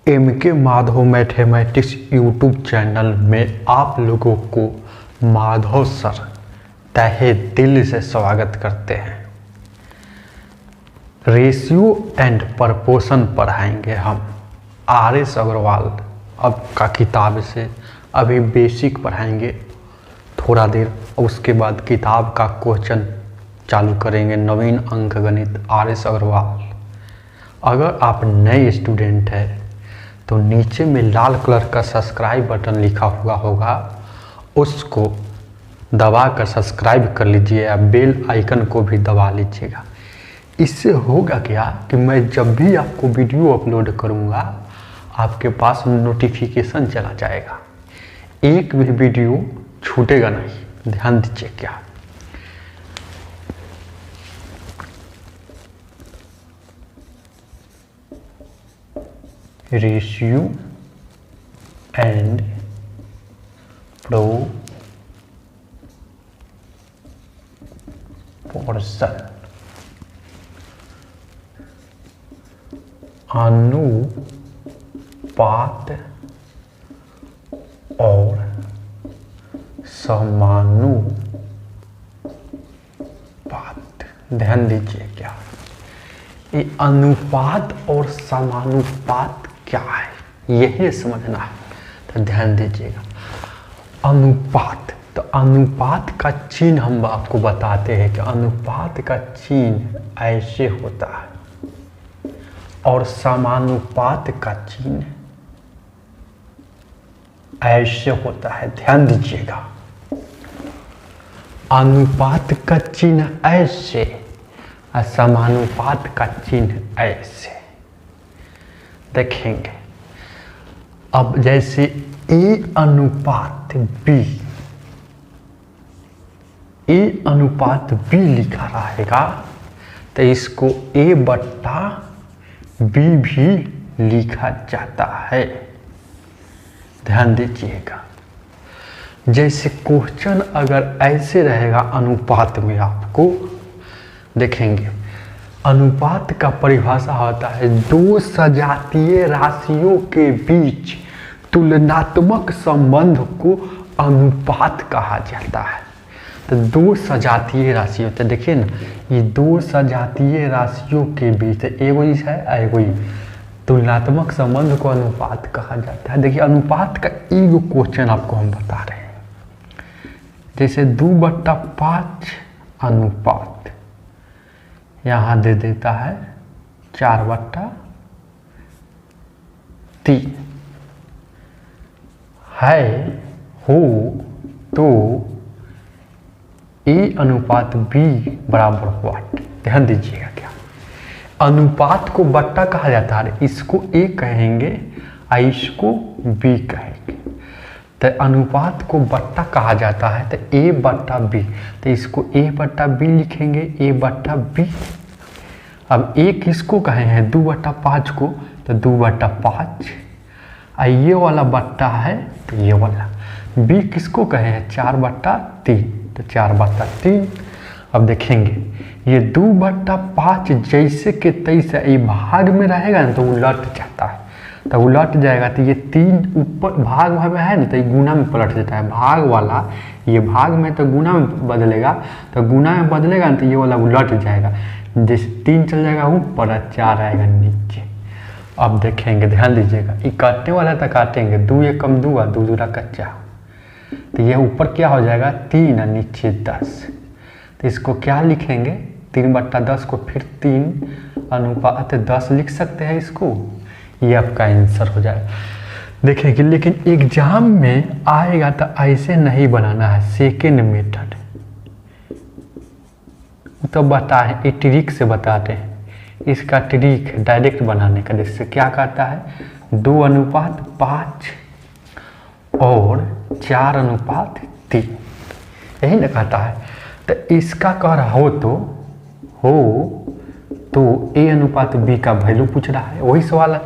MK Madhav mathematics YouTube channel में आप लोगों को माधव सर तहे दिल से स्वागत करते हैं। रेशियो एंड प्रपोर्शन पढ़ाएंगे हम RS अग्रवाल अब का किताब से। अभी बेसिक पढ़ाएंगे थोड़ा देर, उसके बाद किताब का क्वेश्चन चालू करेंगे। नवीन अंक गणित RS अग्रवाल। अगर आप नए स्टूडेंट हैं तो नीचे में लाल कलर का सब्सक्राइब बटन लिखा हुआ होगा, उसको दबा कर सब्सक्राइब कर लीजिए या बेल आइकन को भी दबा लीजिएगा। इससे होगा क्या कि मैं जब भी आपको वीडियो अपलोड करूंगा आपके पास नोटिफिकेशन चला जाएगा, एक भी वीडियो छूटेगा नहीं। ध्यान दीजिए क्या रेशियो एंड प्रोपोर्शन, अनुपात और समानुपात। ध्यान दीजिए क्या ये अनुपात और समानुपात क्या है, यही समझना है। तो ध्यान दीजिएगा अनुपात, तो अनुपात का चिन्ह हम आपको बताते हैं कि अनुपात का चिन्ह ऐसे होता है और समानुपात का चिन्ह ऐसे होता है। ध्यान दीजिएगा अनुपात का चिन्ह ऐसे और समानुपात का चिन्ह ऐसे। देखेंगे अब जैसे A अनुपात B, A अनुपात B लिखा रहेगा तो इसको A बट्टा B भी लिखा जाता है। ध्यान दीजिएगा जैसे क्वेश्चन अगर ऐसे रहेगा अनुपात में, आपको देखेंगे अनुपात का परिभाषा होता है दो सजातीय राशियों के बीच तुलनात्मक संबंध को अनुपात कहा जाता है। तो दो सजातीय राशियों, तो देखिए ना ये दो सजातीय राशियों के बीच एगो है एगो, तुलनात्मक संबंध को अनुपात कहा जाता है। देखिए अनुपात का एक क्वेश्चन आपको हम बता रहे हैं, जैसे 2/5 अनुपात यहाँ दे देता है 4/3 है हो तो A अनुपात B बराबर व्हाट। ध्यान दीजिएगा क्या अनुपात को बट्टा कहा जाता है, इसको A कहेंगे और इसको B कहेंगे। तो अनुपात को बट्टा कहा जाता है तो A बट्टा B, तो इसको A बट्टा B लिखेंगे, A बट्टा B। अब A किसको कहे हैं 2/5 को, तो 2/5 और ये वाला बट्टा है तो ये वाला। B किसको कहे हैं 4/3, तो 4/3। अब देखेंगे ये 2/5 जैसे के तैसे ये भाग में रहेगा ना तो उलट जाता है, तो उलट जाएगा तो ये 3 ऊपर भाग में है ना तो ये गुना में पलट जाता है। भाग वाला ये भाग में तो गुना में बदलेगा, तो गुना में बदलेगा ना तो ये वाला उलट जाएगा। जैसे 3 चल जाएगा ऊपर और 4 आएगा नीचे। अब देखेंगे ध्यान दीजिएगा ये काटने वाला तो काटेंगे 2 एकम 2 और 2 दूना कच्चा, तो ये ऊपर क्या हो जाएगा 3 और नीचे 10। तो इसको क्या लिखेंगे 3/10 को फिर 3 अनुपात 10 लिख सकते हैं इसको, ये आपका आंसर हो जाएगा। देखेंगे लेकिन एग्जाम में आएगा तो ऐसे नहीं बनाना है, सेकेंड मेथड तो बताए ये ट्रिक से बताते हैं। इसका ट्रिक डायरेक्ट बनाने का, जैसे क्या कहता है 2/5 और 4/3, यही ना कहता है। तो इसका कह रहा हो तो A अनुपात B का वैल्यू पूछ रहा है, वही सवाल है।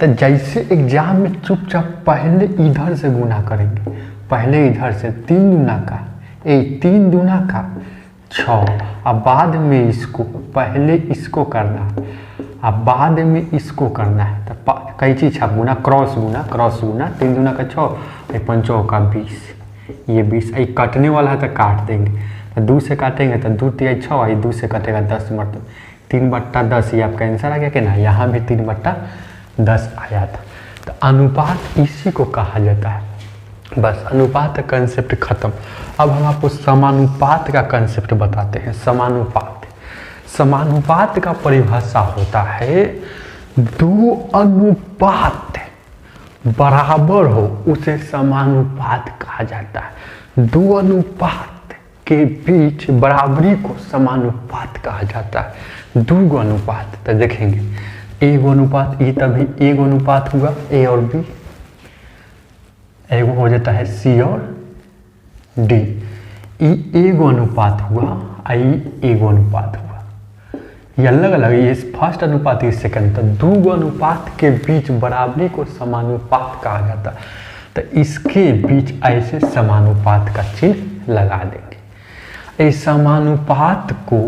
तो जैसे एग्जाम में चुपचाप पहले इधर से गुना करेंगे, पहले इधर से 3 दूना का 3 दूना का 6, अब बाद में इसको पहले इसको करना अब बाद में इसको करना है तो कई चीज छाप गुना क्रॉस गुना 3 दूना का 6 5 का 20 ये 20 कटने वाला है तो काट देंगे तो 2 से काटेंगे तो 2 3 6 2 से कटेगा 10 मतलब 3/10 ये आपका आंसर आ गया कि ना। यहाँ भी 3/10 आया था। तो अनुपात इसी को कहा जाता है। बस अनुपात का कंसेप्ट खत्म। अब हम आपको समानुपात का कंसेप्ट बताते हैं। समानुपात का परिभाषा होता है 2 अनुपात बराबर हो उसे समानुपात कहा जाता है। 2 अनुपात के बीच बराबरी को समानुपात कहा जाता है। 2 अनुपात तो देखेंगे एगो अनुपात ई तभी एगो अनुपात हुआ ए और बी, एगो हो जाता है सी और डी। ई एगो अनुपात हुआ आई एगो अनुपात हुआ, ये अलग अलग, ये फर्स्ट अनुपात ये सेकंड। तो 2 अनुपात के बीच बराबरी को समानुपात कहा जाता है। तो इसके बीच ऐसे समानुपात का चिन्ह लगा देंगे। इस समानुपात को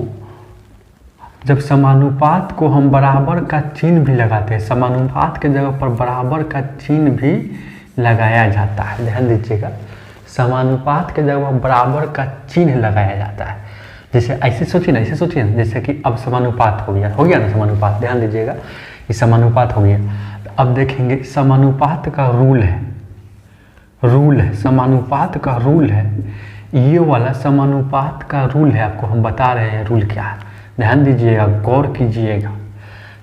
जब समानुपात को हम बराबर का चिन्ह भी लगाते हैं, समानुपात के जगह पर बराबर का चिन्ह भी लगाया जाता है। ध्यान दीजिएगा, समानुपात के जगह बराबर का चिन्ह लगाया जाता है। जैसे ऐसे सोचिए ना, ऐसे सोचिए ना, जैसे कि अब समानुपात हो गया ना समानुपात। ध्यान दीजिएगा ये समानुपात हो गया। तो अब देखेंगे समानुपात का रूल है समानुपात का रूल है। ये वाला समानुपात का रूल है, आपको हम बता रहे हैं रूल क्या है। ध्यान दीजिएगा, गौर कीजिएगा।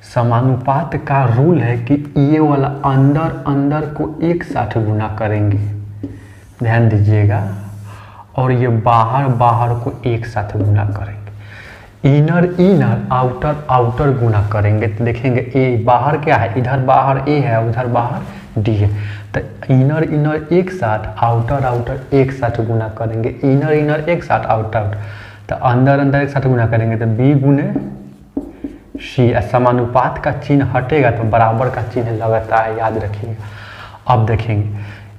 समानुपात का रूल है कि ये वाला अंदर को एक साथ गुना करेंगे। ध्यान दीजिएगा, और ये बाहर को एक साथ गुना करेंगे। इनर आउटर गुना करेंगे। तो देखेंगे ए बाहर क्या है, इधर बाहर ए है, उधर बाहर डी है। तो इनर एक साथ, आउटर एक साथ गुना करेंगे। इनर एक साथ, आउटर। तो अंदर एक साथ गुना करेंगे तो बी गुने सी। समानुपात का चिन्ह हटेगा तो बराबर का चिन्ह लगता है, याद रखिएगा। अब देखेंगे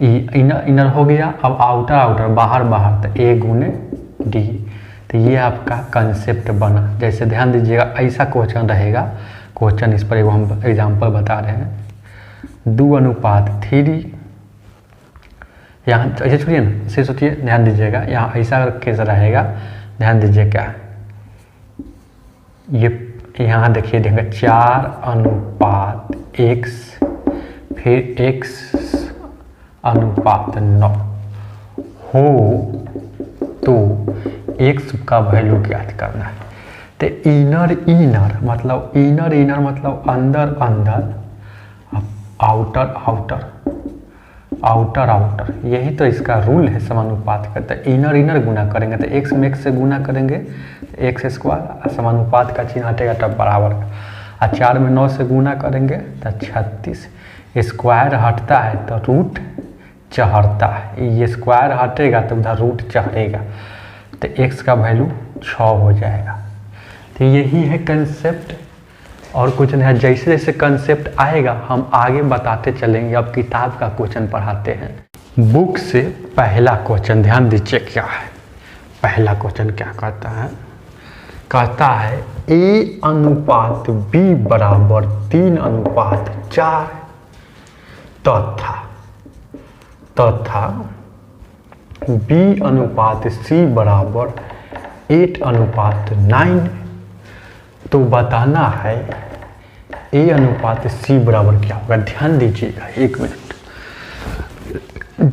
इनर हो गया, अब आउटर बाहर तो ए गुने डी। तो ये आपका कंसेप्ट बना। जैसे ध्यान दीजिएगा, ऐसा क्वेश्चन रहेगा। क्वेश्चन इस पर एगो हम एग्जाम्पल बता रहे हैं। 2 अनुपात 3, यहाँ ऐसे छोड़िए ना, ऐसे सोचिए, ध्यान दीजिएगा। यहाँ ऐसा केस रहेगा, ध्यान दीजिए क्या ये यहाँ देखिए 4 अनुपात x, फिर x अनुपात 9 हो तो x का वैल्यू ज्ञात करना है। तो इनर मतलब अंदर, आउटर, यही तो इसका रूल है समानुपात का। तो इनर गुना करेंगे तो x में x से गुना करेंगे x स्क्वायर, समानुपात का चिन्ह हटेगा तब बराबर का। 4 में 9 से गुना करेंगे तो 36, स्क्वायर हटता है तो रूट चढ़ता है, ये स्क्वायर हटेगा तो उधर रूट चढ़ेगा, तो x का वैल्यू 6 हो जाएगा। तो यही है कंसेप्ट, और कुछ नहीं है। जैसे जैसे कंसेप्ट आएगा हम आगे बताते चलेंगे। अब किताब का क्वेश्चन पढ़ाते हैं। बुक से पहला क्वेश्चन ध्यान दीजिए क्या है। पहला क्वेश्चन क्या कहता है, कहता है a अनुपात b बराबर 3 अनुपात 4 तथा b अनुपात c बराबर 8 अनुपात 9। तो बताना है a अनुपात c बराबर क्या होगा। ध्यान दीजिएगा 1 मिनट।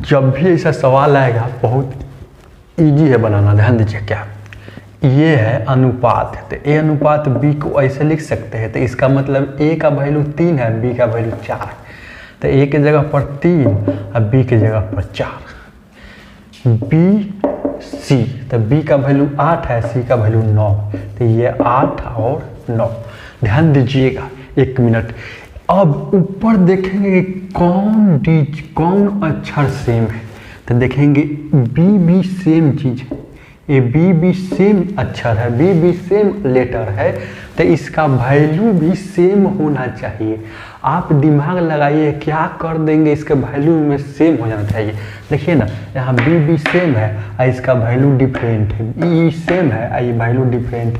जब भी ऐसा सवाल आएगा बहुत इजी है बनाना। ध्यान दीजिए क्या, ये है अनुपात है, तो a अनुपात b को ऐसे लिख सकते हैं। तो इसका मतलब a का वैल्यू 3 है, b का वैल्यू 4 है। तो a की जगह पर 3 और b की जगह पर 4। b c, तो b का वैल्यू 8 है, c का वैल्यू 9। तो ये 8 और 9। ध्यान दीजिएगा 1 मिनट। अब ऊपर देखेंगे कौन अक्षर सेम है। तो देखेंगे b भी सेम चीज है, ये b भी सेम अक्षर है, b भी सेम लेटर है, तो इसका वैल्यू भी सेम होना चाहिए। आप दिमाग लगाइए, क्या कर देंगे, इसके वैल्यू में सेम हो जाना चाहिए। देखिए ना, यहाँ b भी सेम है और इसका वैल्यू डिफरेंट है, e सेम है और ये वैल्यू डिफरेंट।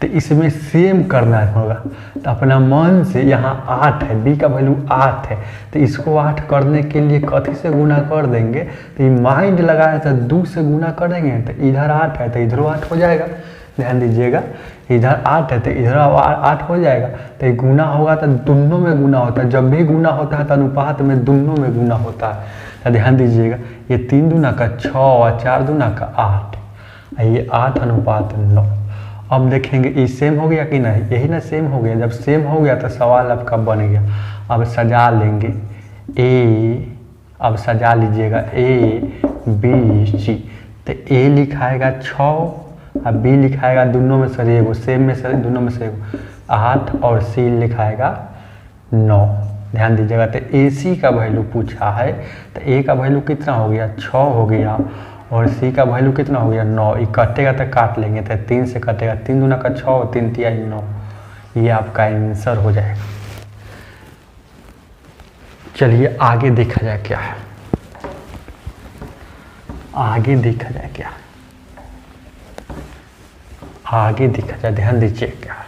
तो इसमें सेम करना होगा। तो अपना मन से यहाँ 8 है, बी का वैल्यू 8 है, तो इसको 8 करने के लिए कथी से गुना कर देंगे, तो ये माइंड लगाया था 2 से गुना कर देंगे, तो इधर 8 है तो इधर 8 हो जाएगा। ध्यान दीजिएगा, इधर 8 है तो इधर 8 हो जाएगा। तो ये गुना होगा तो दोनों में गुना होता है, जब भी गुना होता है तो अनुपात में दोनों में गुना होता है। तो ध्यान दीजिएगा, ये 3 दूना का 6 और 4 दूना का 8, ये 8 अनुपात 9। अब देखेंगे ये सेम हो गया कि नहीं, यही ना सेम हो गया। जब सेम हो गया तो सवाल आपका बन गया। अब सजा लेंगे ए, अब सजा लीजिएगा ए बी सी। तो ए लिखाएगा 6 और बी लिखाएगा दोनों में से एगो, सेम में से दोनों में से एगो 8, और सी लिखाएगा 9। ध्यान दीजिएगा, तो ए सी का वैल्यू पूछा है, तो ए का वैल्यू कितना हो गया 6 हो गया, और सी का वैल्यू कितना हो गया 9। ये कटेगा तो काट लेंगे, तो 3 से कटेगा, 3 दूना का 6 और 3 तिया 9, ये आपका आंसर हो जाएगा। चलिए आगे देखा जाए क्या है, आगे देखा जाए क्या है, आगे देखा जाए। ध्यान दीजिए क्या है,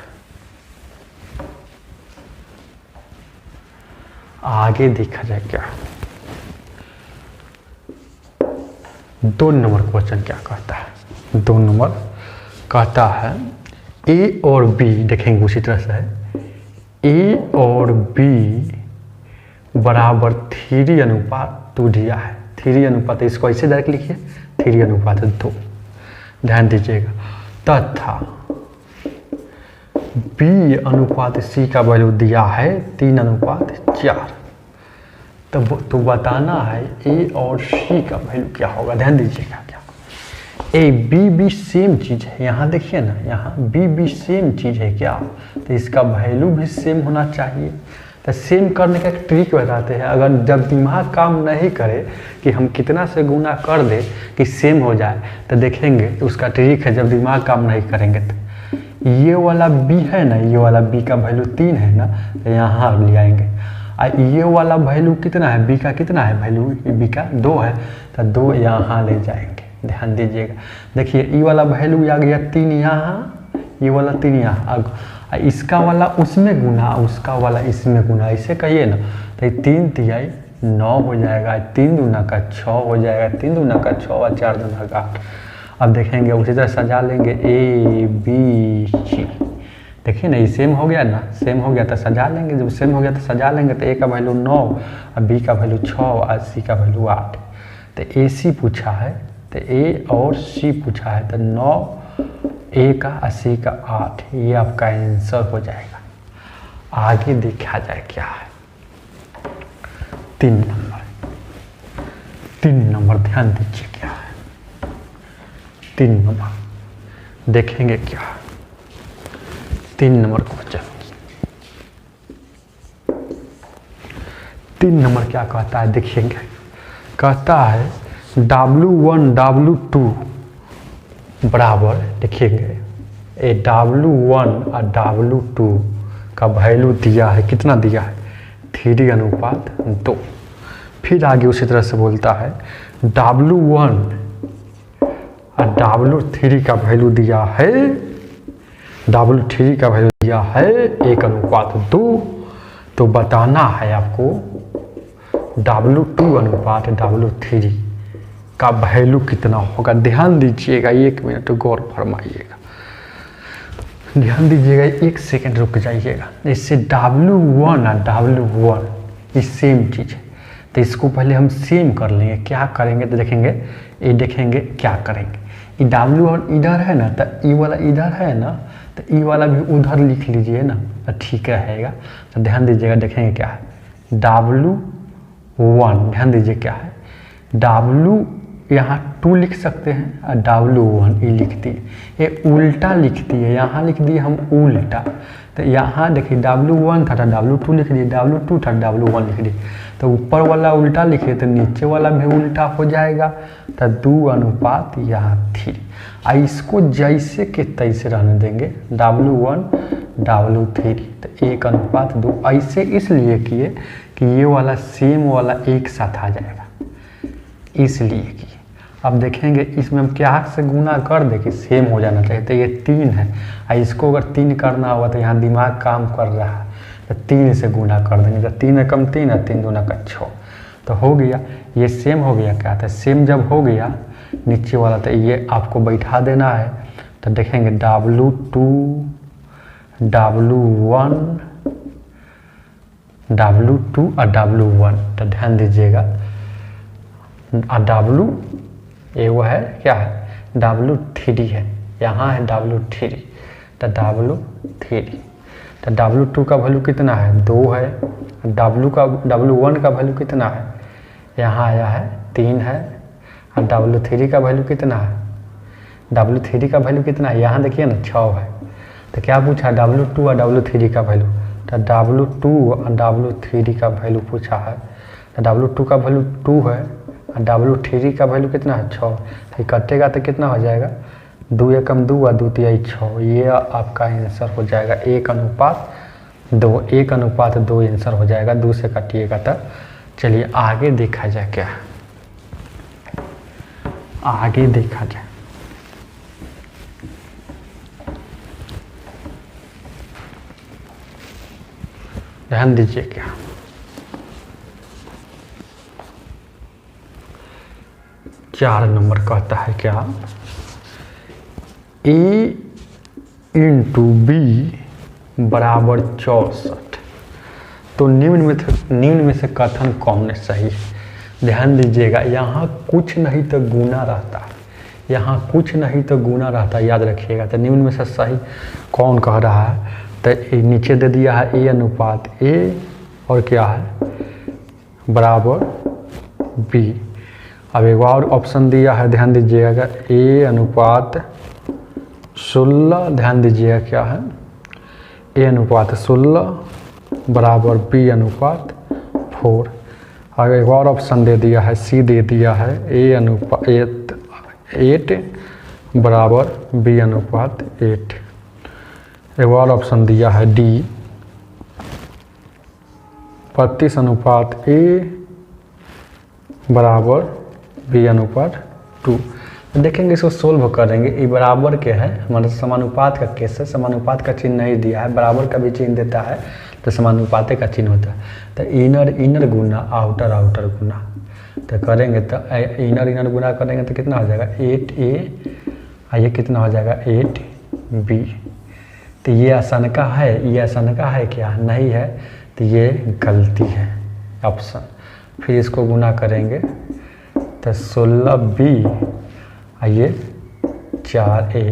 आगे देखा जाए क्या है। 2 नंबर क्वेश्चन क्या कहता है, 2 नंबर कहता है ए और बी, देखेंगे उसी तरह से है, ए और बी बराबर 3 अनुपात 2 दिया है। 3 अनुपात, इसको ऐसे डायरेक्ट लिखिए 3 अनुपात 2। ध्यान दीजिएगा, तथा बी अनुपात सी का वैल्यू दिया है 3 अनुपात 4। तो बताना है ए और सी का वैल्यू क्या होगा। ध्यान दीजिएगा, क्या ए बी बी सेम चीज़ है, यहाँ देखिए ना, यहाँ बी बी सेम चीज़ है क्या, तो इसका वैल्यू भी सेम होना चाहिए। तो सेम करने का एक ट्रिक बताते हैं। अगर जब दिमाग काम नहीं करे कि हम कितना से गुना कर दे कि सेम हो जाए, तो देखेंगे तो उसका ट्रिक है। जब दिमाग काम नहीं करेंगे तो ये वाला बी है ना, ये वाला बी का वैल्यू 3 है ना, तो यहाँ ले आएंगे। ये वाला वैल्यू कितना है, बी का कितना है वैल्यू, बी का 2 है, तो 2 यहाँ ले जाएंगे। ध्यान दीजिएगा, देखिए ये वाला वैल्यू आ गया 3 यहाँ, ये वाला 3 यहाँ, इसका वाला उसमें गुना, उसका वाला इसमें गुना, ऐसे कहिए ना। तो ये 3 तिहाई 9 हो जाएगा, 3 दूना का 6 हो जाएगा, 3 दूना का 6 और 4 दूना का 8। अब देखेंगे उसी तरह सजा लेंगे ए बी सी। देखिए ना, ये सेम हो गया ना, सेम हो गया तो सजा लेंगे। जब सेम हो गया तो सजा लेंगे, तो ए का वैल्यू 9 और बी का वैल्यू 6 और सी का वैल्यू 8। तो ए सी पूछा है, तो ए और सी पूछा है, तो 9 ए का 80 का 8, ये आपका आंसर हो जाएगा। आगे देखा जाए क्या है, 3 नंबर। 3 नंबर ध्यान दीजिए क्या है, 3 नंबर देखेंगे क्या है। 3 नंबर क्वेश्चन, 3 नंबर क्या कहता है देखिएंगे। कहता है W1 W2 बराबर, देखिएंगे ए W1 और W2 का वैल्यू दिया है, कितना दिया है 3 अनुपात 2। फिर आगे उसी तरह से बोलता है W1 और W3 का वैल्यू दिया है, W3 का वैल्यू दिया है 1 अनुपात 2। तो बताना है आपको W2 अनुपात W3 का वैल्यू कितना होगा। ध्यान दीजिएगा, 1 मिनट गौर फरमाइएगा, ध्यान दीजिएगा, 1 सेकंड रुक जाइएगा। इससे W1 और W1 ये सेम चीज़ है, तो इसको पहले हम सेम कर लेंगे। क्या करेंगे तो देखेंगे, ये देखेंगे क्या करेंगे। ये W1 इधर है ना, तो ई वाला इधर है ना, तो ई वाला भी उधर लिख लीजिए ना, तो ठीक रहेगा। तो ध्यान दीजिएगा, देखेंगे क्या है W1, ध्यान दीजिए क्या है W, यहाँ 2 लिख सकते हैं और W1 ये लिखती है, ये उल्टा लिखती है, यहाँ लिख दिए हम उल्टा। तो यहाँ देखिए W1 था तो W2 लिख दिए, W2 था W1 लिख दिए। तो ऊपर वाला उल्टा लिखे तो नीचे वाला भी उल्टा हो जाएगा। तो 2 अनुपात यहाँ 3। इसको जैसे के तैसे रहने देंगे, W1 W3, तो 1 अनुपात 2। ऐसे इसलिए किए कि ये वाला सेम वाला एक साथ आ जाएगा, इसलिए किए। अब देखेंगे इसमें हम क्या से गुना कर दे कि सेम हो जाना चाहिए। तो ये 3 है और इसको अगर 3 करना होगा तो यहाँ दिमाग काम कर रहा है, तो 3 से गुना कर देंगे। तो 3 एकम 3 है, 3 दूना का 6, तो हो गया। ये सेम हो गया। क्या था सेम जब हो गया नीचे वाला, तो ये आपको बैठा देना है। तो देखेंगे W2 W1 W2 और W1। तो ध्यान दीजिएगा W ये वो है क्या है W3 है, यहाँ है W3, तो W3। तो W2 का वैल्यू कितना है 2 है, W1 का वैल्यू कितना है यहाँ आया है 3 है, और W3 का वैल्यू कितना है, W3 का वैल्यू कितना है यहाँ देखिए ना 6 है। तो क्या पूछा W2 और W3 का वैल्यू, तो W2 और W3 का वैल्यू पूछा है। तो W2 का वैल्यू 2 है और W3 का वैल्यू कितना है 6। तो कटेगा तो कितना हो जाएगा 2 एकम 2 और 2 तिहाई 6। ये आपका आंसर हो जाएगा 1:2। 1:2 आंसर हो जाएगा। 2 से काटिएगा तो चलिए आगे देखा जाए, क्या आगे देखा जाए। ध्यान दीजिए क्या 4 नंबर कहता है क्या A × B बराबर 64। तो निम्न में से कथन कौन सही है। ध्यान दीजिएगा यहाँ कुछ नहीं तो गुना रहता है, यहाँ कुछ नहीं तो गुना रहता है, याद रखिएगा। तो निम्न में से सही कौन कह रहा है, तो नीचे दे दिया है A अनुपात A और क्या है बराबर B। अब एक और ऑप्शन दिया है, ध्यान दीजिएगा A अनुपात 16, ध्यान दीजिएगा क्या है A अनुपात 16 बराबर B अनुपात 4। और एक और ऑप्शन दे दिया है C दे दिया है A अनुपात 8 बराबर B अनुपात 8। एक और ऑप्शन दिया है D 32 अनुपात A बराबर B अनुपात 2। देखेंगे इसको सोल्व करेंगे। ये बराबर के है, हमारे समानुपात का केस है, समानुपात का चिन्ह नहीं दिया है, बराबर का भी चिन्ह देता है तो समानुपात का चिन्ह होता है। तो इनर गुना आउटर गुना, तो करेंगे तो इनर गुना करेंगे तो कितना हो जाएगा 8A, ये कितना हो जाएगा 8B। तो ये आसान का है, ये आसान का है क्या नहीं है, तो ये गलती है ऑप्शन। फिर इसको गुना करेंगे तो 16B ये 4A।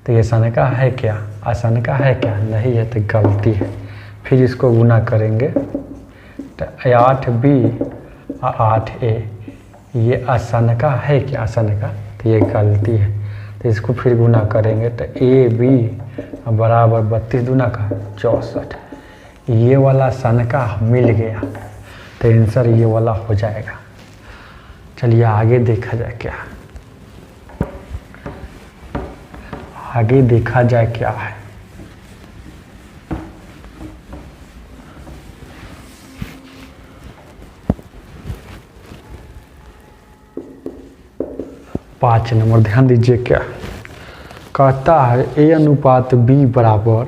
तो ये आसान का है क्या, आसान का है क्या नहीं है, तो गलती है। फिर इसको गुना करेंगे तो 8B और 8A, ये आसान का है क्या, आसान का, तो ये गलती है। तो इसको फिर गुना करेंगे तो AB बराबर 32 दूना का 64। ये वाला आसान का मिल गया, तो आंसर ये वाला हो जाएगा। चलिए आगे देखा जाए, क्या आगे देखा जाए क्या है। पाँच नंबर ध्यान दीजिए, क्या कहता है A अनुपात B बराबर,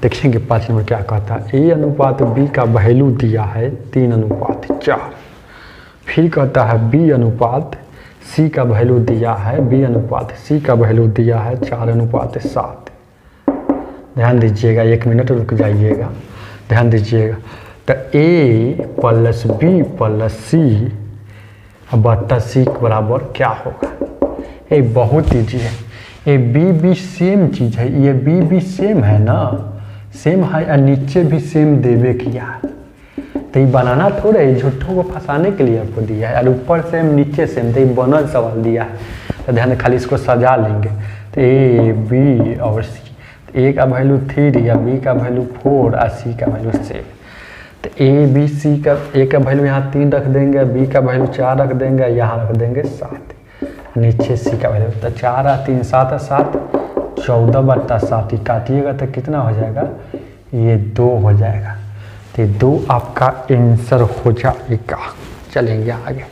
देखेंगे 5 नंबर क्या कहता है। A अनुपात B का वैल्यू दिया है 3:4। फिर कहता है B अनुपात C का वैल्यू दिया है, B अनुपात C का वैल्यू दिया है 4:7। ध्यान दीजिएगा, 1 मिनट रुक जाइएगा, ध्यान दीजिएगा। तो A + B + C बटा C बराबर क्या होगा। ये बहुत ईजी है, ये B सेम चीज़ है, ये B सेम है ना, सेम है और नीचे भी सेम देवे किया है। तो ये बनाना थोड़े है, झूठों को फंसाने के लिए आपको दिया है, और ऊपर सेम नीचे सेम, तो ये बनल सवाल दिया है। तो ध्यान खाली इसको सजा लेंगे। तो A B और C, तो A का वैल्यू 3 या B का वैल्यू 4 और C का वैल्यू 7। तो A B C का A का वैल्यू यहाँ 3 रख देंगे, B का वैल्यू 4 रख देंगे, यहाँ रख देंगे 7, नीचे C का वैल्यू। तो 4 और 3 7 और 7 14/7 काटिएगा तो कितना हो जाएगा, ये 2 हो जाएगा। तो 2 आपका आंसर हो जाएगा। चलेंगे आगे।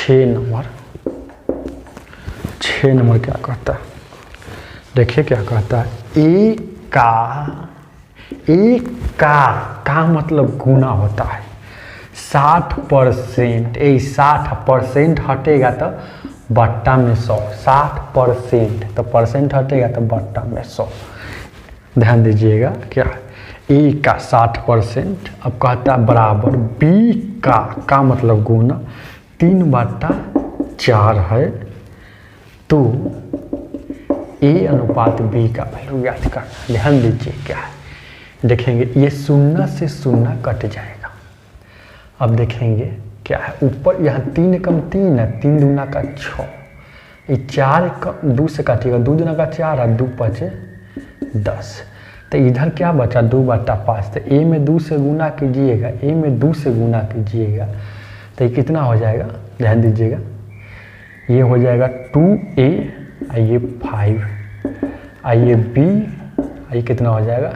6 नंबर क्या कहता है, देखिए क्या कहता है, ए का मतलब गुना होता है 60%। 60% हटेगा तो बट्टा में 100, 60% तो परसेंट हटेगा तो बट्टा में 100। ध्यान दीजिएगा क्या, ए का 60%, अब कहता है बराबर बी का मतलब गुना 3/4 है, तो ए अनुपात बी का वैल्यू याद करना। ध्यान दीजिए क्या है, देखेंगे ये 0 से 0 कट जाएगा। अब देखेंगे क्या है, ऊपर यहाँ 3 कम 3 है, 3 दूना का 6, ये 4 कम 2 से काटिएगा, 2 दूना का 4 है, 2 5 10, तो इधर क्या बचा 2/5। तो ए में 2 से गुना कीजिएगा, ए में 2 से गुना कीजिएगा तो ये कितना हो जाएगा, ध्यान दीजिएगा, ये हो जाएगा 2a, आइए 5, आइए b, आइए कितना हो जाएगा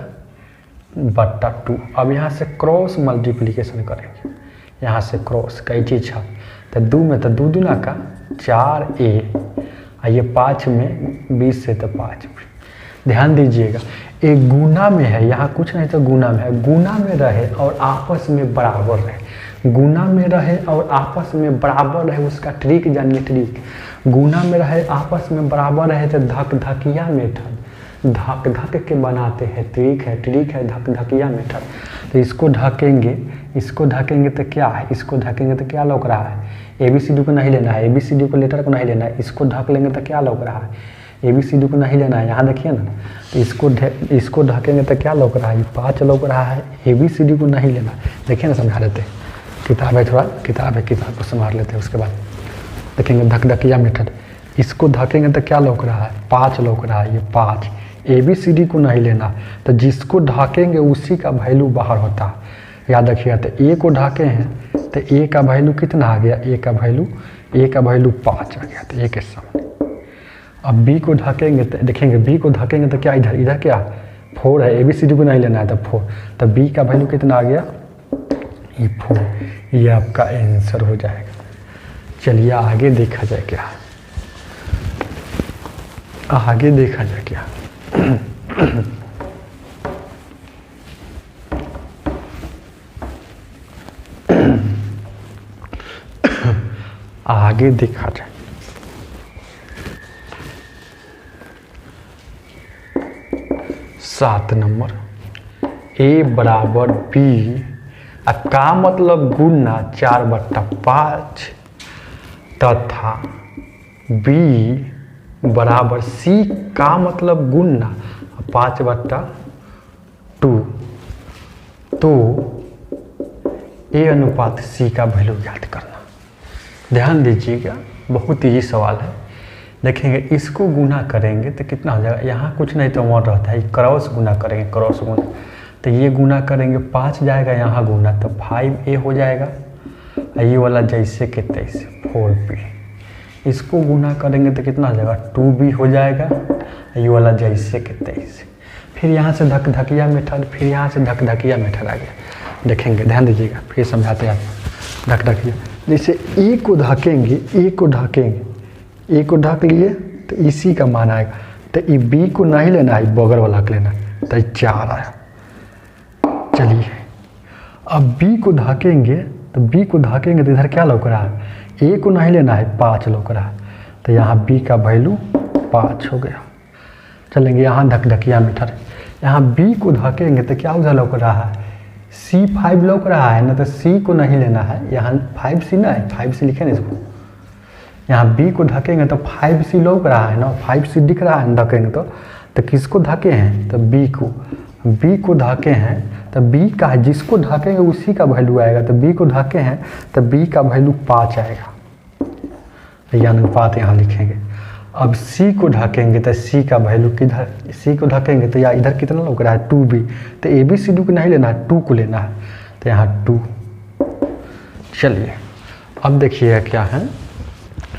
बट्टा 2। अब यहाँ से क्रॉस मल्टीप्लिकेशन करेंगे, यहाँ से क्रॉस कई चीज है, तो 2 में तो 2 दूना का 4a, आइए 5 में 20 से तो 5। ध्यान दीजिएगा एक गुना में है, यहाँ कुछ नहीं तो गुना में है, गुना में रहे और आपस में बराबर रहे, गुना में रहे और आपस में बराबर रहे, उसका ट्रिक जानिए। ट्रिक गुना में रहे आपस में बराबर रहे तो धक धकिया मेथड, धक धक के बनाते हैं, ट्रिक है धक धकिया मेथड। तो इसको ढकेंगे, इसको ढकेंगे तो क्या है, इसको ढकेंगे तो क्या लौक रहा है, ABCD को नहीं लेना है, ABCD को लेटर को नहीं लेना है, इसको ढक लेंगे तो क्या लौक रहा है, ABCD को नहीं लेना है। यहाँ देखिए ना, तो इसको ढकेंगे तो क्या लौक रहा है, 5 लौक रहा है, ABCD को नहीं लेना। देखिए ना, समझा लेते, किताब है, थोड़ा किताब है, किताब को संभाल लेते हैं। उसके बाद देखेंगे धक धकिया मेथड, इसको धकेंगे तो क्या लौक रहा है, 5 लौक रहा है, ये 5, ABCD को नहीं लेना, तो जिसको ढकेंगे उसी का वैल्यू बाहर होता है, याद रखिएगा। तो ए को ढके हैं तो ए का वैल्यू कितना आ गया, ए का वैल्यू 5 आ गया, तो ए के सामने। अब बी को ढकेंगे तो देखेंगे, बी को ढकेंगे तो क्या इधर क्या 4 है, ABCD को नहीं लेना है तो 4, तो बी का वैल्यू कितना आ गया, ये 4, ये आपका आंसर हो जाएगा। चलिए आगे देखा जाए क्या, आगे देखा जाए क्या। आगे देखा जाए, सात नंबर, ए बराबर बी का मतलब गुना 4/5 तथा बी बराबर सी का मतलब गुना 5/2, तो ए अनुपात सी का वैल्यू याद करना। ध्यान दीजिएगा, बहुत ईजी सवाल है। देखेंगे इसको गुना करेंगे तो कितना हो जाएगा, यहाँ कुछ नहीं तो 1 रहता है, क्रॉस गुना करेंगे, क्रॉस गुना, तो ये गुना करेंगे 5 जाएगा, यहाँ गुना तो 5a हो जाएगा, ये वाला जैसे के तैसे 4b, इसको गुना करेंगे तो कितना हो जाएगा 2b हो जाएगा, ये वाला जैसे के तैसे। फिर यहाँ से धक धकिया मेथड, फिर यहाँ से धक धकिया मेथड आ गया। देखेंगे, ध्यान दीजिएगा, फिर समझाते हैं आपको। धक धकिया, जैसे ए को ढकेंगे, ए को ढक लिए तो इसी का मान आएगा, तो ये बी को नहीं लेना है, बगल वाला को लेना, तो 4 आया। चलिए अब बी को ढकेंगे तो इधर क्या लौक रहा है, ए को नहीं लेना है, 5 लौक रहा है, तो यहाँ बी का वैल्यू 5 हो गया। चलेंगे यहाँ धक धकिया मेथड, यहाँ बी को ढकेंगे तो क्या उधर लौक रहा है, C5 लौक रहा है ना, तो C को नहीं लेना है, यहाँ 5C ना है, 5C लिखे ना इसको। यहाँ B को ढकेंगे तो 5C लौक रहा है ना, 5C दिख रहा है, ढकेंगे तो किसको ढके हैं, तो B को ढके हैं, तो B का है, जिसको ढकेंगे उसी का वैल्यू आएगा, तो B को ढके हैं तो B का वैल्यू 5 आएगा, यह अनुपात यहाँ लिखेंगे। अब C को ढकेंगे तो C का वैल्यू किधर, C को ढकेंगे तो यहाँ इधर कितना लग रहा है 2b, तो ABCD को नहीं लेना है, 2 को लेना है, तो यहाँ 2। चलिए अब देखिए क्या है,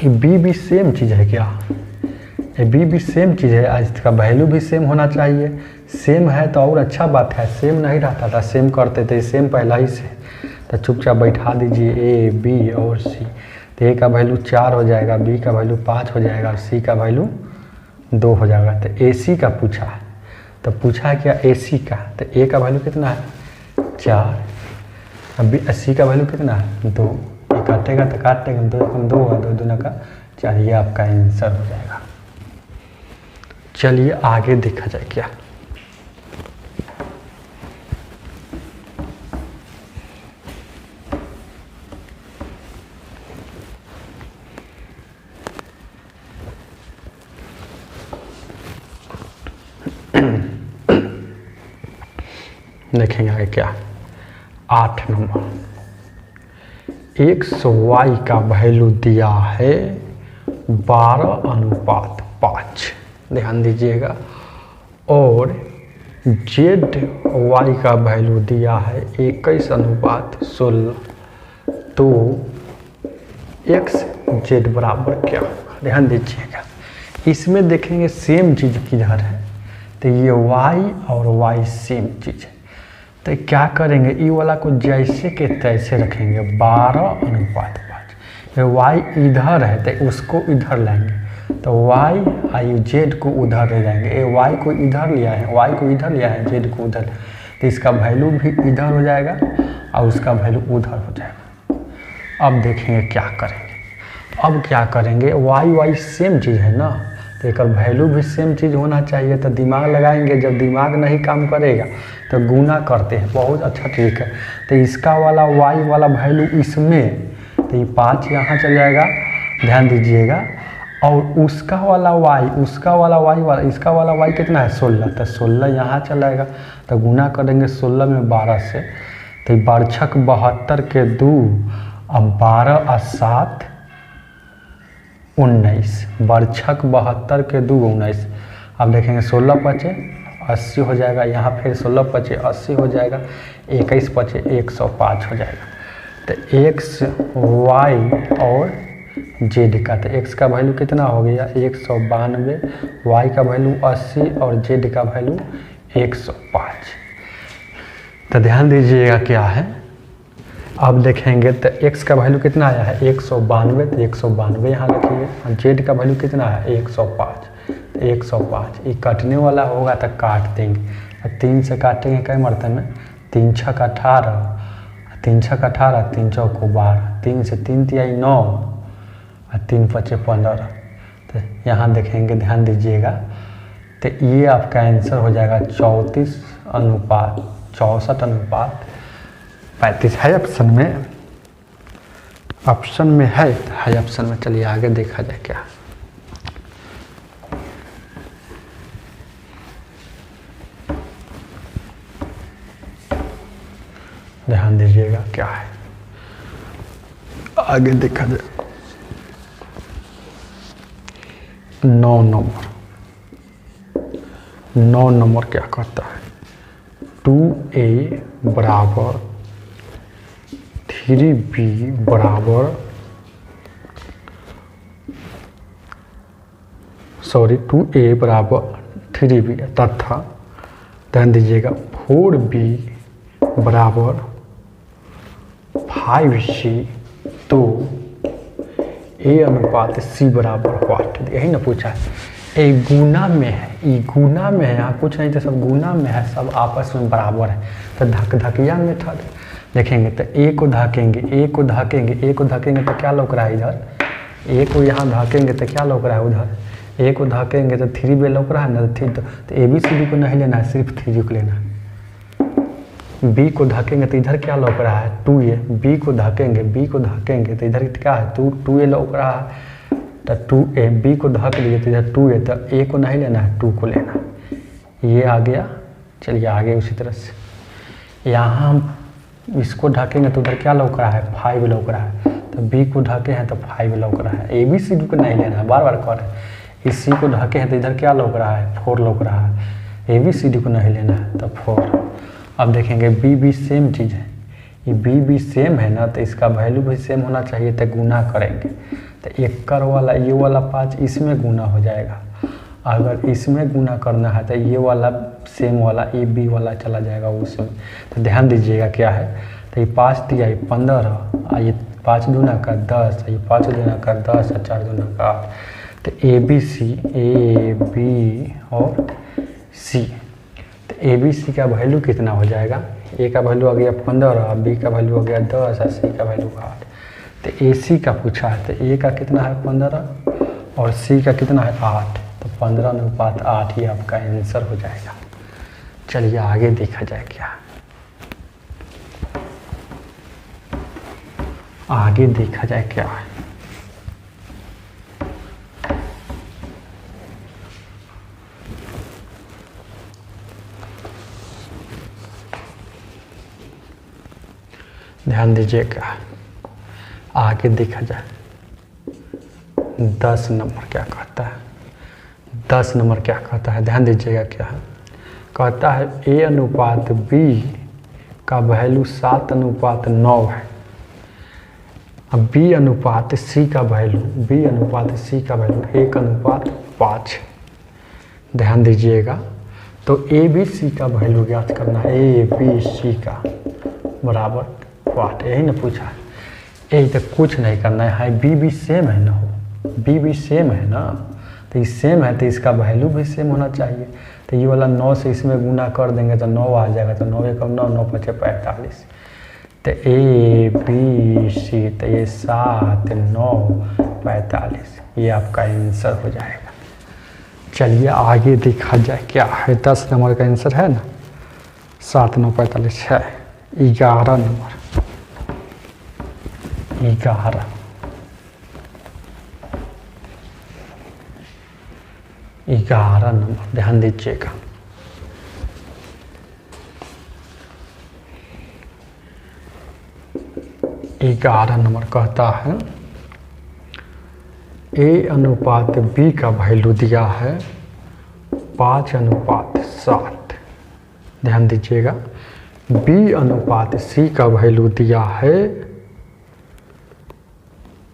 ये B भी सेम चीज़ है क्या, ये B भी सेम चीज़ है, आज इसका वैल्यू भी सेम होना चाहिए। सेम है तो और अच्छा बात है, सेम नहीं रहता था, सेम करते थे, सेम पहला ही से, तो चुपचाप बैठा दीजिए A B और C। तो ए का वैल्यू 4 हो जाएगा, बी का वैल्यू 5 हो जाएगा और सी का वैल्यू 2 हो जाएगा। तो ए सी का पूछा है, तो पूछा है क्या ए सी का, तो ए का वैल्यू कितना है 4, अब सी का वैल्यू कितना है 2, ये काटेगा तो काट देंगे, 2 कम 2 है, 2 दूना का 4, ये आपका आंसर हो जाएगा। चलिए आगे देखा जाए क्या। देखेंगे आगे क्या। 8 नंबर, x y का वैल्यू दिया है 12:5, ध्यान दीजिएगा, और z y का वैल्यू दिया है 21:16, तो x z बराबर क्या होगा, ध्यान दीजिएगा। इसमें देखेंगे सेम चीज़ किधर है, तो ये y और y सेम चीज़ है, तो क्या करेंगे, ई वाला को जैसे के तैसे रखेंगे 12:5। y इधर है तो उसको इधर लाएंगे, तो y आई z को उधर ले जाएंगे, y को इधर लिया है, y को इधर लिया है, z को उधर, तो इसका वैल्यू भी इधर हो जाएगा और उसका वैल्यू उधर हो जाएगा। अब देखेंगे क्या करेंगे, अब क्या करेंगे, y सेम चीज़ है ना, तो एक वैल्यू भी सेम चीज़ होना चाहिए, तो दिमाग लगाएंगे, जब दिमाग नहीं काम करेगा तो गुना करते हैं, बहुत अच्छा ट्रिक है। तो इसका वाला y वाला वैल्यू इसमें, तो ये 5 यहाँ चल जाएगा, ध्यान दीजिएगा, और उसका वाला y, उसका वाला y वाला, इसका वाला y कितना है 16, तो 16 यहाँ चलाएगा, तो गुना करेंगे 16 में 12 से, तो 12×6 72 के 2, अब 12 और 7 19, 12×6 72 के 2 19, अब देखेंगे 16 बचे 80 हो जाएगा, यहाँ फिर 16 बचे 80 हो जाएगा, 21 बचे 105 हो जाएगा। तो x y और z का, तो x का वैल्यू कितना हो गया 192, y का वैल्यू 80 और z का वैल्यू 105। तो ध्यान दीजिएगा क्या है, अब देखेंगे तो x का वैल्यू कितना आया है 192, तो 192 यहाँ रखिए, और z का वैल्यू कितना है 105, तो 105 ये कटने वाला होगा तो काट देंगे, और 3 से काटेंगे कई मरते में, 3×6 18, 3×6 18, 3×4 12, 3 से 3 तिहाई 9 और 3 बचे 15। तो यहाँ देखेंगे, ध्यान दीजिएगा, तो ये आपका आंसर हो जाएगा 64:35 है ऑप्शन में, ऑप्शन में है, तो है ऑप्शन में। चलिए आगे देखा जाए क्या। ध्यान दीजिएगा क्या है, आगे देखा जाए। 9 नंबर क्या करता है, 2a बराबर 3b बराबर 2a बराबर 3b तथा ध्यान दीजिएगा 4b बराबर 5c, तो a अनुपात c बराबर व्हाट, यही ना पूछा है। ए गुना में है, ई गुना में है, यहाँ कुछ नहीं तो सब गुना में है, सब आपस में बराबर है, तो धकिया मेथड देखेंगे, तो ए को धकेंगे, ए को धकेंगे, ए को धकेंगे तो क्या लौक रहा है इधर, ए को यहाँ धकेंगे तो क्या लौक रहा है उधर, ए को धकेंगे तो 3b लौक रहा है ना, तो ABCD को नहीं लेना है, सिर्फ 3 को लेना है। बी को धकेंगे तो इधर क्या लौक रहा है 2a, बी को धकेंगे, बी को धकेंगे तो इधर क्या है 2a लौक रहा है, तो 2a, बी को धक लिए तो इधर 2a, तो a को नहीं लेना है 2 को लेना है, ये आ गया। चलिए आगे उसी तरह से यहाँ हम इसको ढकेंगे तो उधर क्या लौक रहा है 5 लौक रहा है, तो b को ढके हैं तो 5 लौक रहा है, ABCD को नहीं लेना है, बार बार कह रहे हैं। इस c को ढके हैं तो इधर क्या लौक रहा है 4 लौक रहा है, ABCD को नहीं लेना है तो 4। अब देखेंगे b सेम चीज़ है, ये b सेम है ना, तो इसका वैल्यू भी सेम होना चाहिए, तो गुना करेंगे तो 1 वाला ये वाला 5 इसमें गुना हो जाएगा, अगर इसमें गुना करना है तो ये वाला सेम वाला ए बी वाला चला जाएगा उसमें। तो ध्यान दीजिएगा क्या है, तो ये 5 दिया, ये 15, ये 5 दूना का 10, ये 5 दूना का 10 और 4 दूना का 8। तो ए बी और सी, तो ए बी सी का वैल्यू कितना हो जाएगा? ए का वैल्यू आ गया 15, बी का वैल्यू हो गया 10 और सी का वैल्यू 8। तो ए सी का पूछा है, तो ए का कितना है 15 और सी का कितना है 8, तो 15:8 ही आपका आंसर हो जाएगा। चलिए आगे देखा जाए क्या, आगे देखा जाए क्या है। ध्यान दीजिएगा, आगे देखा जाए 10 नंबर क्या कहता है। 10 नंबर क्या कहता है, ध्यान दीजिएगा क्या है। कहता है ए अनुपात बी का वैल्यू 7:9 है। अब बी अनुपात सी का वैल्यू 1:5। ध्यान दीजिएगा, तो ए बी सी का वैल्यू ज्ञात करना है। ए बी सी का बराबर 8, यही ना पूछा है। यही तो कुछ नहीं करना है, बी भी सेम है ना, हो बी भी सेम है ना, तो ये सेम है तो इसका वैल्यू भी सेम होना चाहिए। तो ये वाला 9 से इसमें गुना कर देंगे तो 9 आ जाएगा, तो 9 एकम 9, 9 पचे 45। तो ए बी सी, तो ये 7, 9, 45, ये आपका आंसर हो जाएगा। चलिए आगे देखा जाए क्या है। 10 नंबर का आंसर है ना, 7, 9, 45 है। 11 नंबर, 11 नंबर, ध्यान दीजिएगा। ग्यारह नंबर कहता है ए अनुपात बी का वैल्यू दिया है 5:7। ध्यान दीजिएगा, बी अनुपात सी का वैल्यू दिया है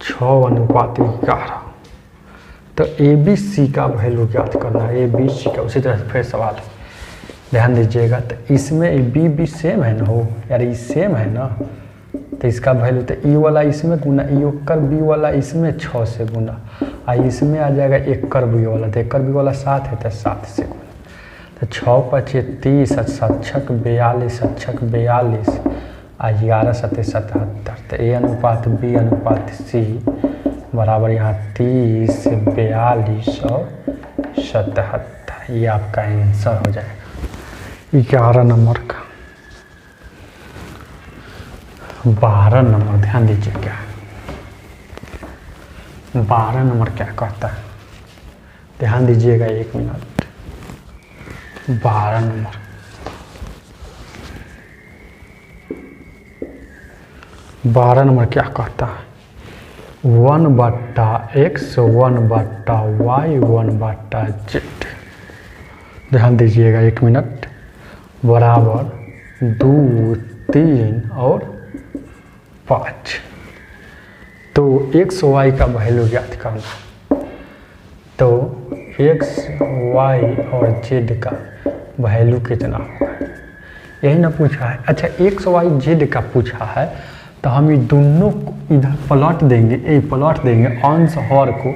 6:11। तो ए बी सी का वैल्यू ज्ञात करना है। ए बी सी का उसी तरह से फिर सवाल है, ध्यान दीजिएगा। तो इसमें ए बी भी सेम है ना, हो यार ये सेम है ना, तो इसका वैल्यू तो ई वाला इसमें गुना, ई ओकर बी वाला इसमें 6 से गुना, और इसमें आ जाएगा एकड़ बी वाला, तो एकड़ बी वाला 7 है तो 7 से गुना। तो 6 × 30, 7 × 42, 7 × 42 और 11 × 7 = 77। तो ए अनुपात बी अनुपात सी बराबर यहाँ 30, 42 और 77, ये आपका आंसर हो जाएगा 11 नंबर का। 12 नंबर, ध्यान दीजिए क्या है। 12 नंबर क्या कहता है, ध्यान दीजिएगा 1 मिनट। 12 नंबर, क्या कहता है 1/x 1/y 1/z। ध्यान दीजिएगा 1 मिनट, बराबर 2, 3 और 5। तो x y का वैल्यू ज्ञात करना, तो x y और z का वैल्यू कितना होगा, यही ना पूछा है। अच्छा x y z का पूछा है, तो हम ये दोनों को इधर पलट देंगे, पलट देंगे, अंश हर को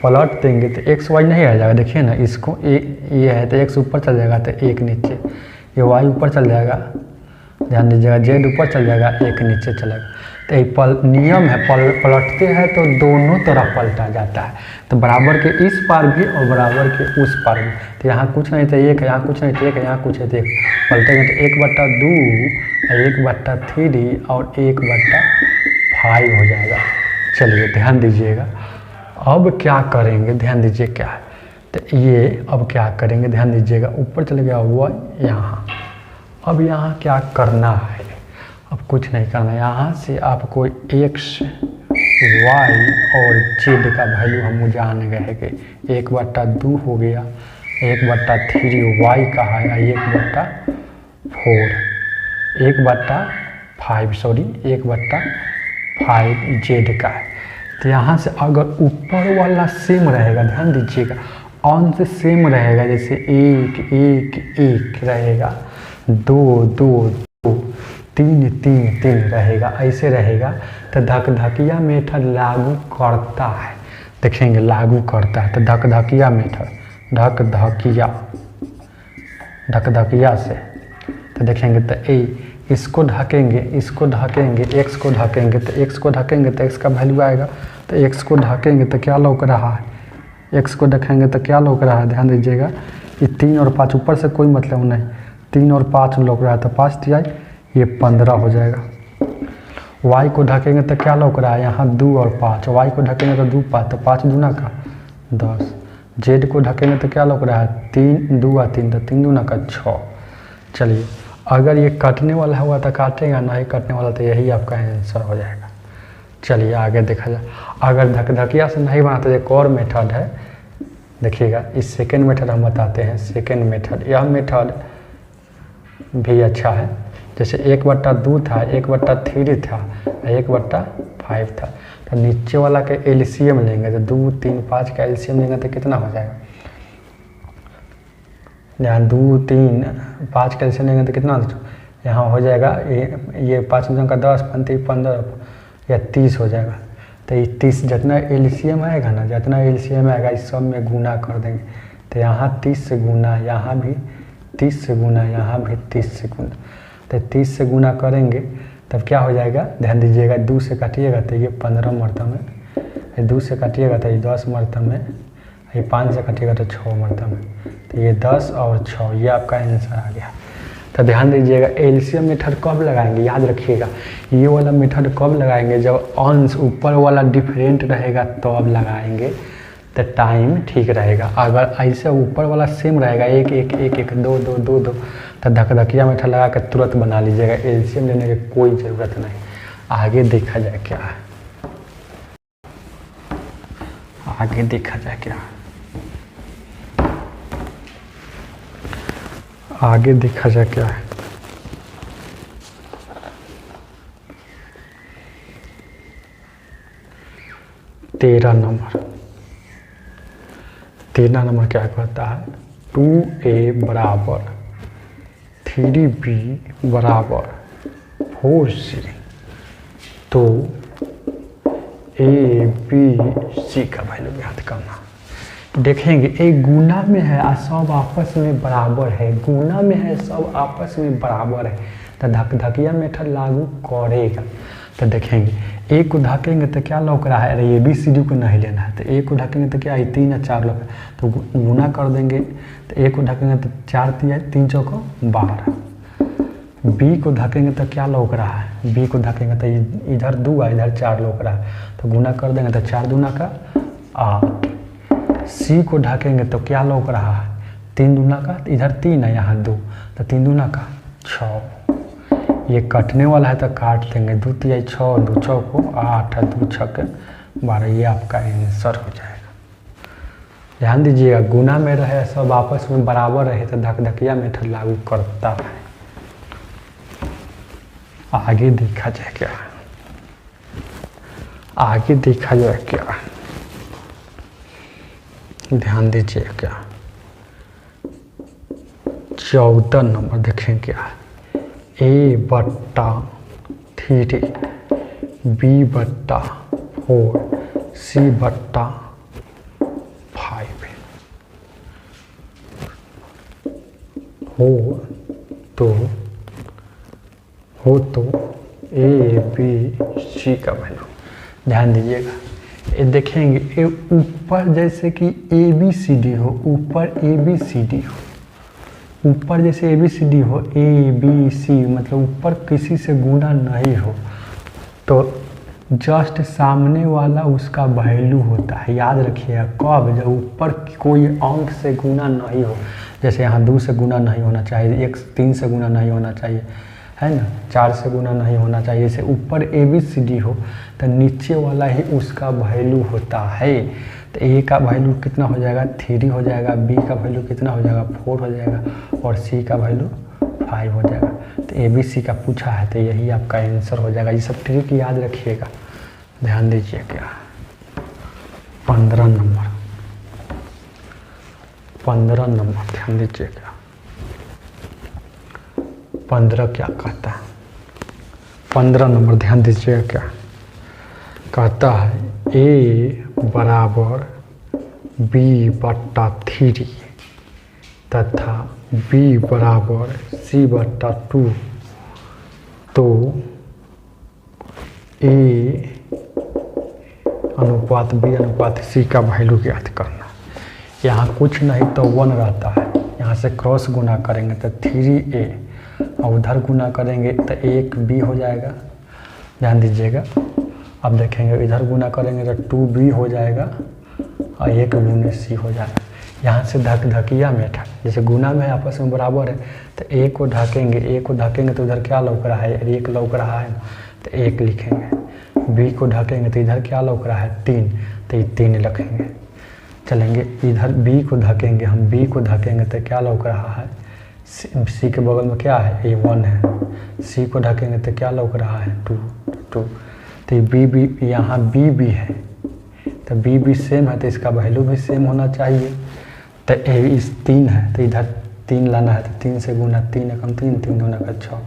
पलट देंगे तो x y नहीं आ जाएगा। देखिए ना, इसको ये है तो x ऊपर चल जाएगा तो 1 नीचे, ये y ऊपर चल जाएगा, ध्यान दीजिएगा, z ऊपर चल जाएगा 1 नीचे चलेगा। तो ये नियम है, पलटते हैं तो दोनों तरफ पलटा जाता है, तो बराबर के इस पार भी और बराबर के उस पार भी। तो यहाँ कुछ नहीं तो 1 है, यहाँ कुछ नहीं तो 1 है, यहाँ कुछ है तो 1 पलटेंगे तो 1/2, 1/3 और 1/5 हो जाएगा। चलिए ध्यान दीजिएगा, अब क्या करेंगे, ध्यान दीजिए क्या है। तो ये अब क्या करेंगे, ध्यान दीजिएगा, ऊपर चले गया हुआ यहाँ। अब यहाँ क्या करना है, अब कुछ नहीं करना है। यहाँ से आपको x y और z का वैल्यू हम जान गए कि 1/2 हो गया, 1/3 y का है, 1/5 z का है। तो यहाँ से अगर ऊपर वाला सेम रहेगा, ध्यान दीजिएगा, अंश सेम रहेगा, जैसे 1 1 1 रहेगा, 2 2 2, 3 3 3 रहेगा, ऐसे रहेगा तो धकधकिया मेथड लागू करता है। देखेंगे लागू करता है तो धकधकिया मेथड, धकधकिया से तो देखेंगे तो इसको ढकेंगे, इसको ढकेंगे, x को ढकेंगे तो x को ढकेंगे तो x का वैल्यू आएगा। तो x को ढकेंगे तो क्या लौक रहा है, x को ढकेंगे तो क्या लौक रहा है, ध्यान दीजिएगा। ये 3 और 5 ऊपर से कोई मतलब नहीं, 3 और 5 लौक रहा है तो 5 तिहाई ये 15 हो जाएगा। y को ढकेंगे तो क्या लौक रहा है, यहाँ 2 और 5, y को ढकेंगे तो 2 5 तो 5 दूना का 10। z को ढकेंगे तो क्या लौक रहा है, 3 2 और 3 तो 3 दूना का 6। चलिए अगर ये कटने वाला हुआ तो काटेगा, नहीं कटने वाला तो यही आपका आंसर हो जाएगा। चलिए आगे देखा जाए। अगर धकधकिया से नहीं बना तो एक और मेथड है, देखिएगा। इस सेकेंड मेथड हम बताते हैं। सेकेंड मेथड, यह मेथड भी अच्छा है। जैसे 1/2 था, 1/3 था, 1/5 था, तो नीचे वाला के एलसीएम लेंगे तो 2 3 5 का एलसीएम लेंगे तो कितना हो जाएगा, यहाँ 2 3 5 का एलसीएम लेंगे तो कितना यहाँ हो जाएगा, ये 5 का 10 15 या 30 हो जाएगा। तो ये 30 जितना एलसीएम आएगा ना, जितना एलसीएम आएगा इस सब में गुना कर देंगे। तो यहाँ 30 से गुना, यहाँ भी 30 से गुना, यहाँ भी 30 से गुना। तो 30 से गुना करेंगे तब क्या हो जाएगा, ध्यान दीजिएगा। 2 से काटिएगा तो ये 15 मरतब में, ये 2 से काटिएगा तो ये 10 मरतब में, ये 5 से काटिएगा तो 6 मरतब में। तो ये 10 और 6 ये आपका आंसर आ गया। तो ध्यान दीजिएगा एलसीएम मेथड कब लगाएंगे, याद रखिएगा। ये वाला मेथड कब लगाएंगे, जब अंश ऊपर वाला डिफरेंट रहेगा तो अब लगाएंगे तो टाइम ठीक रहेगा। अगर ऐसे ऊपर वाला सेम रहेगा 1 1 1 1 2 2 2 2 तो धकधकिया मेथड लगा कर तुरंत बना लीजिएगा, एलसीएम लेने की कोई ज़रूरत नहीं। आगे देखा जाए क्या है, आगे देखा जाए क्या है, आगे देखा जाए क्या है। तेरह नंबर क्या कहता है, 2a बराबर 3b बराबर 4c। तो a b c का वैल्यू याद करना। देखेंगे एक गुना में है और सब आपस में बराबर है, गुना में है सब आपस में बराबर है तो धकधकिया मेथड लागू करेगा। तो देखेंगे ए को ढकेंगे तो क्या लौक रहा है, अरे ए बी सी डी को नहीं लेना है। तो ए को ढकेंगे तो क्या है, 3 या 4 लौक, तो गुना कर देंगे। तो ए को ढकेंगे तो 4 3 चौको 12। बी को ढकेंगे तो क्या लौक रहा है, बी को ढकेंगे तो इधर 2 है, इधर 4 लौक रहा है, तो गुना कर देंगे तो 4 दूना का 8। सी को ढकेंगे तो क्या लौक रहा है, 3 दूना का, इधर 3 है, यहाँ 2, तो 3 दूना का 6। ये कटने वाला है तो काट देंगे, 2 3 6 2 चौको 8 2 6 12, ये आपका आंसर हो जाएगा। ध्यान दीजिएगा गुना में रहे सब आपस में बराबर रहे तो धकधकिया मेथड लागू करता है। आगे देखा जाए क्या, आगे देखा जाए क्या, ध्यान दीजिए क्या। 14 नंबर देखें क्या है, a/3 b/4 c/5 हो तो a b c का वैल्यू। ध्यान दीजिएगा ये देखेंगे, ये ऊपर जैसे कि ए बी सी डी हो, ऊपर ए बी सी डी हो, ऊपर जैसे ए बी सी डी हो, ए बी सी मतलब ऊपर किसी से गुना नहीं हो तो जस्ट सामने वाला उसका वैल्यू होता है। याद रखिएगा कब, जब ऊपर कोई अंक से गुना नहीं हो, जैसे यहाँ 2 से गुना नहीं होना चाहिए, 3 से गुना नहीं होना चाहिए, है ना, 4 से गुना नहीं होना चाहिए। जैसे ऊपर ए बी सी डी हो तो नीचे वाला ही उसका वैल्यू होता है। तो ए का वैल्यू कितना हो जाएगा, 3 हो जाएगा, बी का वैल्यू कितना हो जाएगा, 4 हो जाएगा, और सी का वैल्यू 5 हो जाएगा। तो ए बी सी का पूछा है तो यही आपका आंसर हो जाएगा। ये सब ट्रिक याद रखिएगा। ध्यान दीजिए क्या, 15 नंबर ध्यान दीजिए क्या, 15 क्या कहता है, 15 नंबर ध्यान दीजिएगा क्या कहता है, ए बराबर बी बट्टा 3 तथा बी बराबर सी बट्टा 2, तो ए अनुपात बी अनुपात सी का वैल्यू ज्ञात करना। यहाँ कुछ नहीं तो 1 रहता है, यहाँ से क्रॉस गुना करेंगे तो 3a और उधर गुना करेंगे तो 1b हो जाएगा। ध्यान दीजिएगा, अब देखेंगे इधर गुना करेंगे तो 2b हो जाएगा और 1 गुने सी हो जाएगा। यहाँ से धकिया मेथड, जैसे गुना में आपस में बराबर है तो a को ढकेंगे तो उधर क्या लौक रहा है, 1 लौक रहा है तो 1 लिखेंगे। b को ढकेंगे तो इधर क्या लौक रहा है, 3, तो ये 3 लिखेंगे। चलेंगे इधर b को ढकेंगे, हम b को ढकेंगे तो क्या लौक रहा है, c के बगल में क्या है, ये 1 है। c को ढकेंगे तो क्या लौक रहा है, 2। तो ये b यहाँ b है तो b सेम है तो इसका वैल्यू भी सेम होना चाहिए। तो इस 3 है तो इधर 3 लाना है तो 3 से गुना, 3 एकम 3, 3 दूना का 6।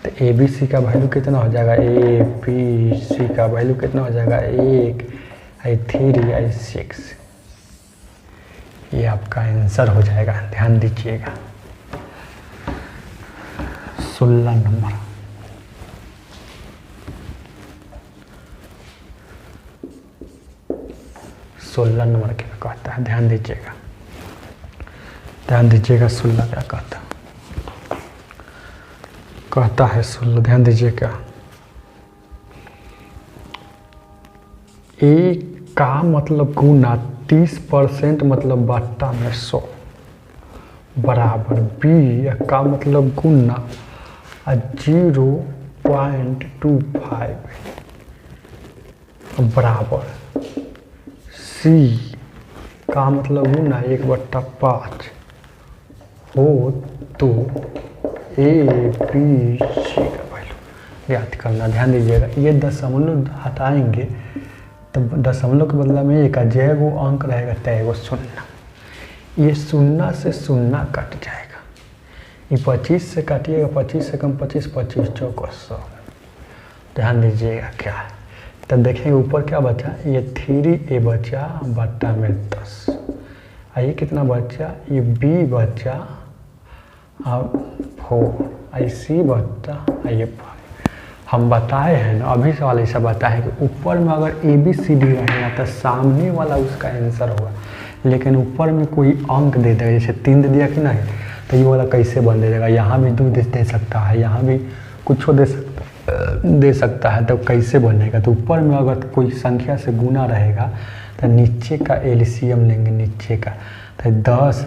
तो ए बी सी का वैल्यू कितना हो जाएगा, ए बी सी का वैल्यू कितना हो जाएगा, 1, 3, 6। ये आपका आंसर हो जाएगा। ध्यान दीजिएगा 16 नंबर, क्या कहता है, ध्यान दीजिएगा 16 क्या कहता है 16, ध्यान दीजिएगा। ए का मतलब गुना 30% मतलब बट्टा में 100 बराबर बी का मतलब गुना 0.25 बराबर सी का मतलब गुना 1/5 हो तो ए बी सी का वैल्यू याद करना। ध्यान दीजिएगा, ये दशमलव हटाएंगे तो दशमलव के बदला में एक जय वो अंक रहेगा तय वो 0, ये 0 से 0 कट जाएगा। ये 25 से काटिएगा, 25 से कम 25, 25 चौको 100। ध्यान दीजिएगा क्या है, तब देखेंगे ऊपर क्या बचा, ये 3a बचा बट्टा में 10, ये कितना बचा, ये b बचा और 4, सी बट्टा ये 5। हम बताए हैं ना, अभी सवाल ऐसा बताए कि ऊपर में अगर ए बी सी डी रहेगा तो सामने वाला उसका आंसर होगा, लेकिन ऊपर में कोई अंक दे देगा, जैसे 3 दे दिया कि नहीं, तो ये वाला कैसे बन देगा, यहाँ भी 2 दे सकता है, यहाँ भी कुछ दे सकता है, तो कैसे बनेगा। तो ऊपर में अगर कोई संख्या से गुना रहेगा तो नीचे का एलसीएम लेंगे, नीचे का तो 10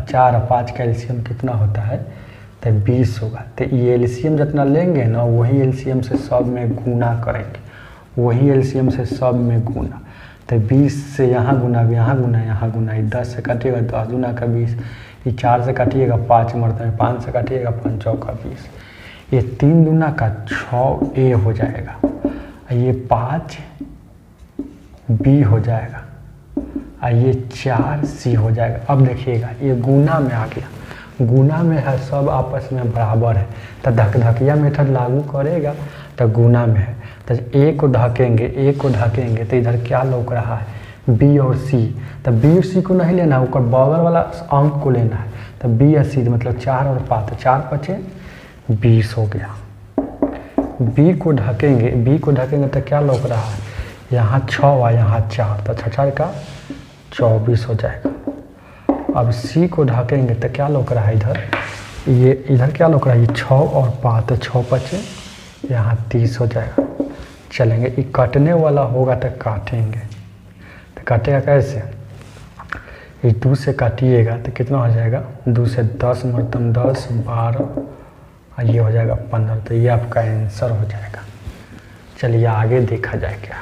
4 और 5 का एलसीएम कितना होता है, तो 20 होगा। तो ये एलसीएम जितना लेंगे ना वही एलसीएम से सब में गुना करेंगे, वही एलसीएम से सब में गुना। तो 20 से यहाँ गुना, यहाँ गुना, यहाँ गुना, 10 से काटिएगा 10 दूना का 20, ये 4 से काटिएगा 5 मरतबे, 5 से काटिएगा 5 चौका 20, ये 3 दूना का 6a हो जाएगा, ये 5b हो जाएगा, ये 4c हो जाएगा। अब देखिएगा ये गुना में आ गया, गुना में है, सब आपस में बराबर है, तो धकिया मेथड लागू करेगा तो गुना में है, तो ए को ढकेंगे तो इधर क्या लौक रहा है, बी और सी। तो बी और सी को नहीं लेना है, ऊपर बगल वाला अंक को लेना है। तो बी और सी मतलब 4 और 5, तो 4 5 20 हो गया। बी को ढकेंगे तो क्या लौक रहा है, यहाँ 6 और यहाँ 4, तो 6 का 24 हो जाएगा। अब सी को ढकेंगे तो क्या लौक रहा है, इधर क्या लौक रहा है, ये 6 और 5, तो 6 5 यहाँ 30 हो जाएगा। चलेंगे, ये काटने वाला होगा तो काटेंगे, तो काटेगा कैसे, ये 2 से काटिएगा तो कितना हो जाएगा, 2 से 10 मरतब 10 12 और ये हो जाएगा 15, तो ये आपका आंसर हो जाएगा। चलिए आगे देखा जाए, क्या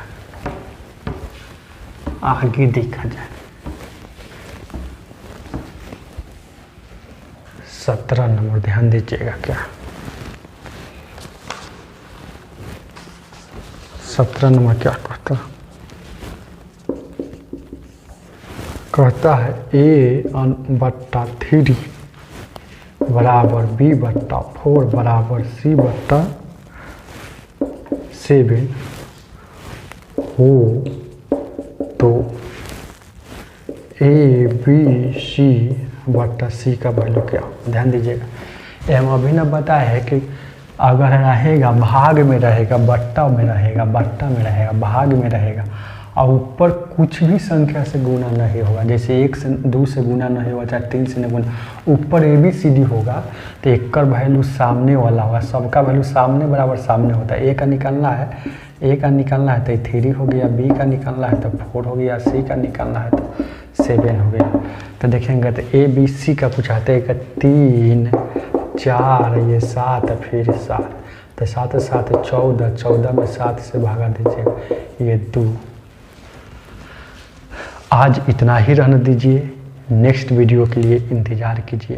आगे देखा जाए। 17 नंबर ध्यान दीजिएगा, क्या 17 नंबर क्या कहता है a/3 बराबर b/4 बराबर c/2 7 हो तो ABC बट्टा C का वैल्यू क्या हो। ध्यान दीजिएगा, हम अभी ना बताए है कि अगर रहेगा भाग में रहेगा, बट्टा में रहेगा, बट्टा में रहेगा, भाग में रहेगा और ऊपर कुछ भी संख्या से गुना नहीं होगा, जैसे 1 से 2 से गुना नहीं होगा, चाहे 3 से नहीं गुना, ऊपर ABCD होगा तो एक का वैल्यू सामने वाला होगा, सबका वैल्यू सामने बराबर सामने होता है। A का निकालना है, A का निकालना है तो 3 हो गया, B का निकालना है तो 4 हो गया, C का निकालना है तो 7 हो गया। तो देखेंगे तो ABC का पूछाते हैं 3 4 ये 7 फिर 7, तो 7 7 14, 14 में 7 से भागा दीजिए ये 2। आज इतना ही रहने दीजिए, नेक्स्ट वीडियो के लिए इंतज़ार कीजिए।